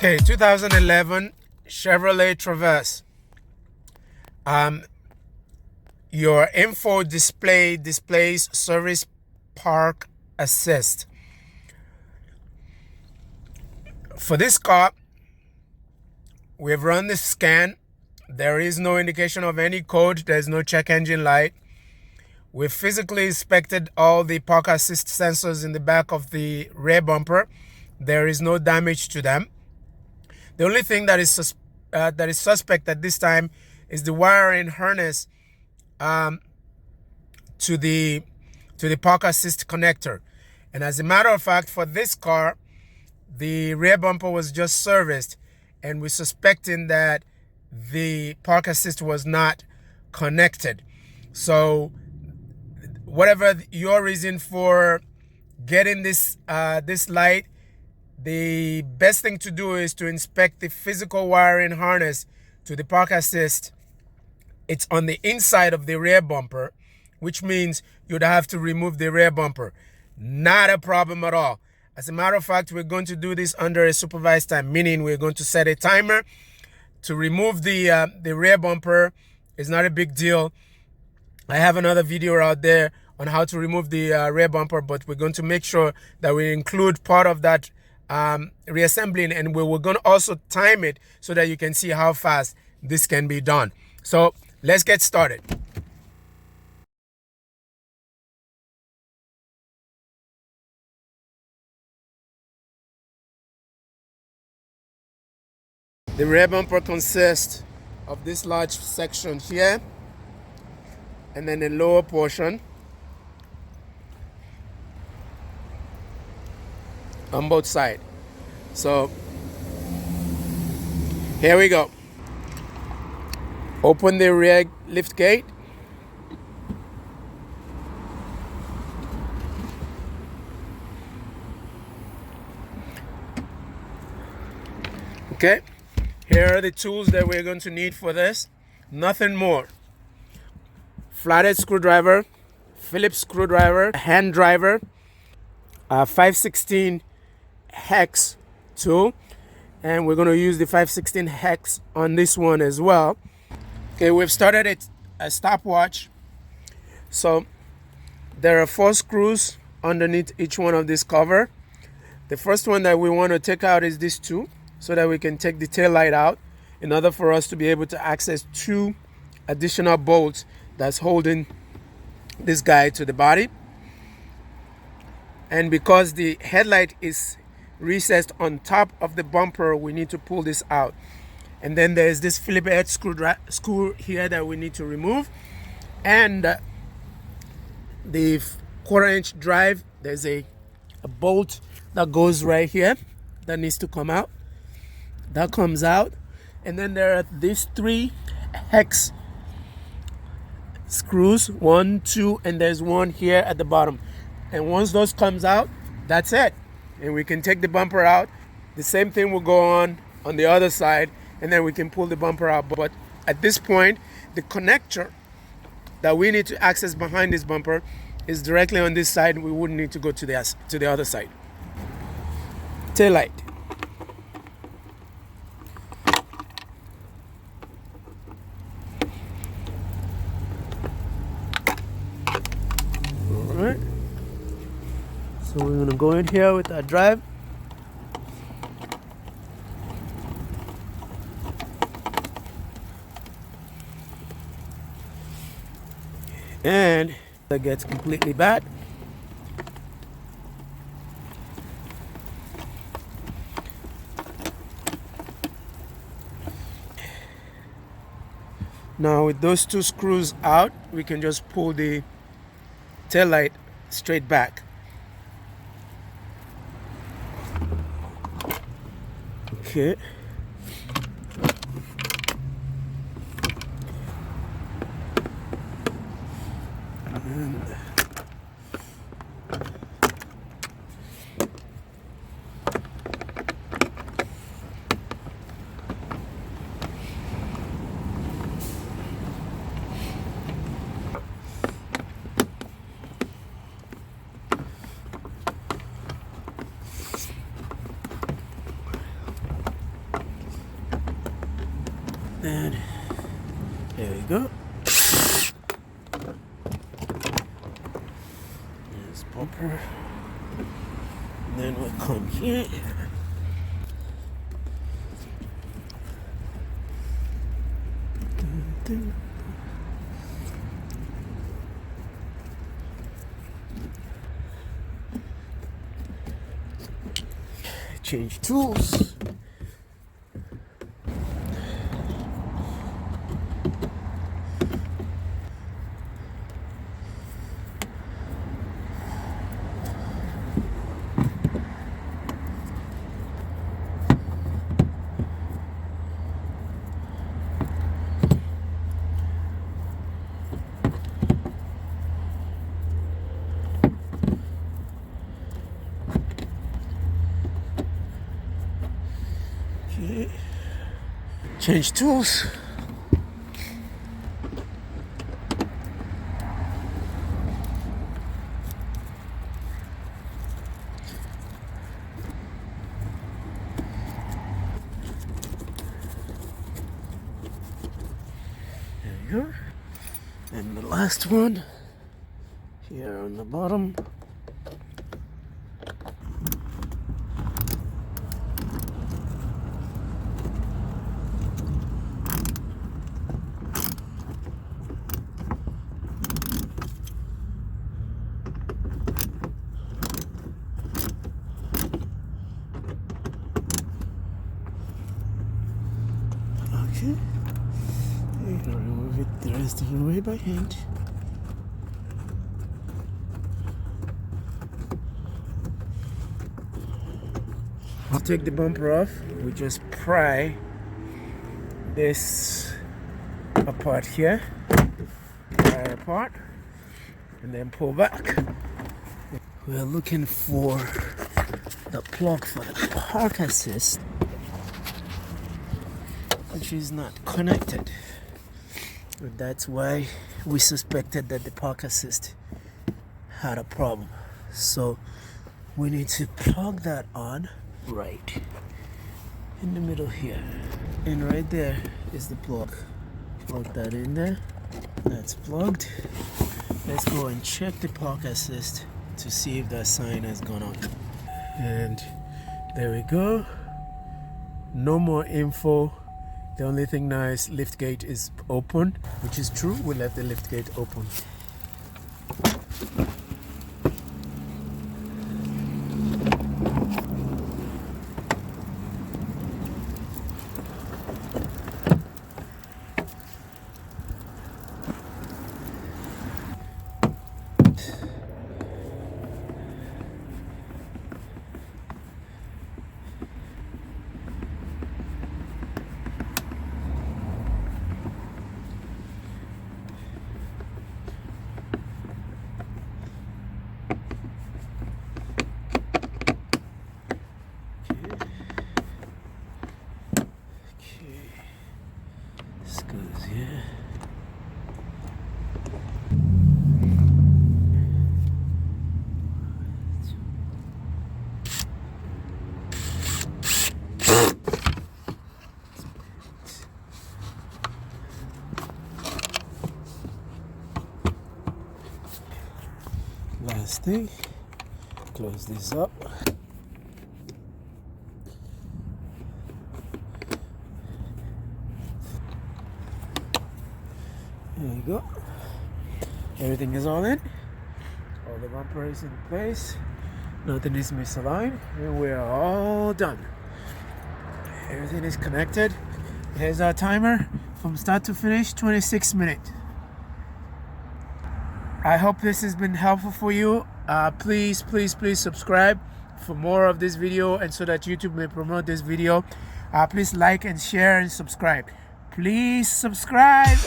Okay, 2011 Chevrolet Traverse. Your info display displays service park assist. For this car, we've run the scan. There is no indication of any code. There's no check engine light. We've physically inspected all the park assist sensors in the back of the rear bumper. There is no damage to them. The only thing that is suspect at this time is the wiring harness to the park assist connector. And as a matter of fact, for this car, the rear bumper was just serviced, and we're suspecting that the park assist was not connected. So whatever your reason for getting this light, the best thing to do is to inspect the physical wiring harness to the park assist. It's on the inside of the rear bumper, which means you'd have to remove the rear bumper. Not a problem at all. As a matter of fact, we're going to do this under a supervised time, meaning we're going to set a timer to remove the rear bumper. It's not a big deal. I have another video out there on how to remove the rear bumper, but we're going to make sure that we include part of that reassembling, and we're going to also time it so that you can see how fast this can be done. So let's get started. The rear bumper consists of this large section here, and then the lower portion on both sides. So here we go. Open the rear lift gate. Okay, here are the tools that we're going to need for this. Nothing more. Flathead screwdriver, Phillips screwdriver, hand driver, 5/16 hex tool, and we're going to use the 5/16 hex on this one as well. Okay, we've started a stopwatch. So there are 4 screws underneath each one of this cover. The first one that we want to take out is this 2, so that we can take the tail light out in order for us to be able to access 2 additional bolts that's holding this guy to the body. And because the headlight is recessed on top of the bumper, we need to pull this out. And then there's this Phillips head screw here that we need to remove. And the 1/4-inch drive, there's a bolt that goes right here that needs to come out. That comes out. And then there are these 3 hex screws, 1, 2, and there's one here at the bottom. And once those comes out, that's it. And we can take the bumper out. The same thing will go on the other side, and then we can pull the bumper out. But at this point, the connector that we need to access behind this bumper is directly on this side. We wouldn't need to go to the other side. Taillight. All right. So we're gonna go in here with our drive. And that gets completely bad. Now with those 2 screws out, we can just pull the tail light straight back. Okay. Then there we go. There's bumper. And then we'll come here. Change tools. Change tools. There we go. And the last one here on the bottom. Okay, and I'll remove it the rest of the way by hand. I'll take the bumper off. We just pry this apart here, pry apart, and then pull back. We're looking for the plug for the park assist, which is not connected. And that's why we suspected that the park assist had a problem. So we need to plug that on right in the middle here. And right there is the plug. Plug that in there. That's plugged. Let's go and check the park assist to see if that sign has gone on. And there we go. No more info. The only thing now is lift gate is open, which is true. We left the lift gate open. Yeah. Last thing, close this up. There you go. Everything is all in. All the bumper is in place. Nothing is misaligned. And we are all done. Everything is connected. Here's our timer from start to finish, 26 minutes. I hope this has been helpful for you. Please subscribe for more of this video, and so that YouTube may promote this video. Please like and share and subscribe. Please subscribe.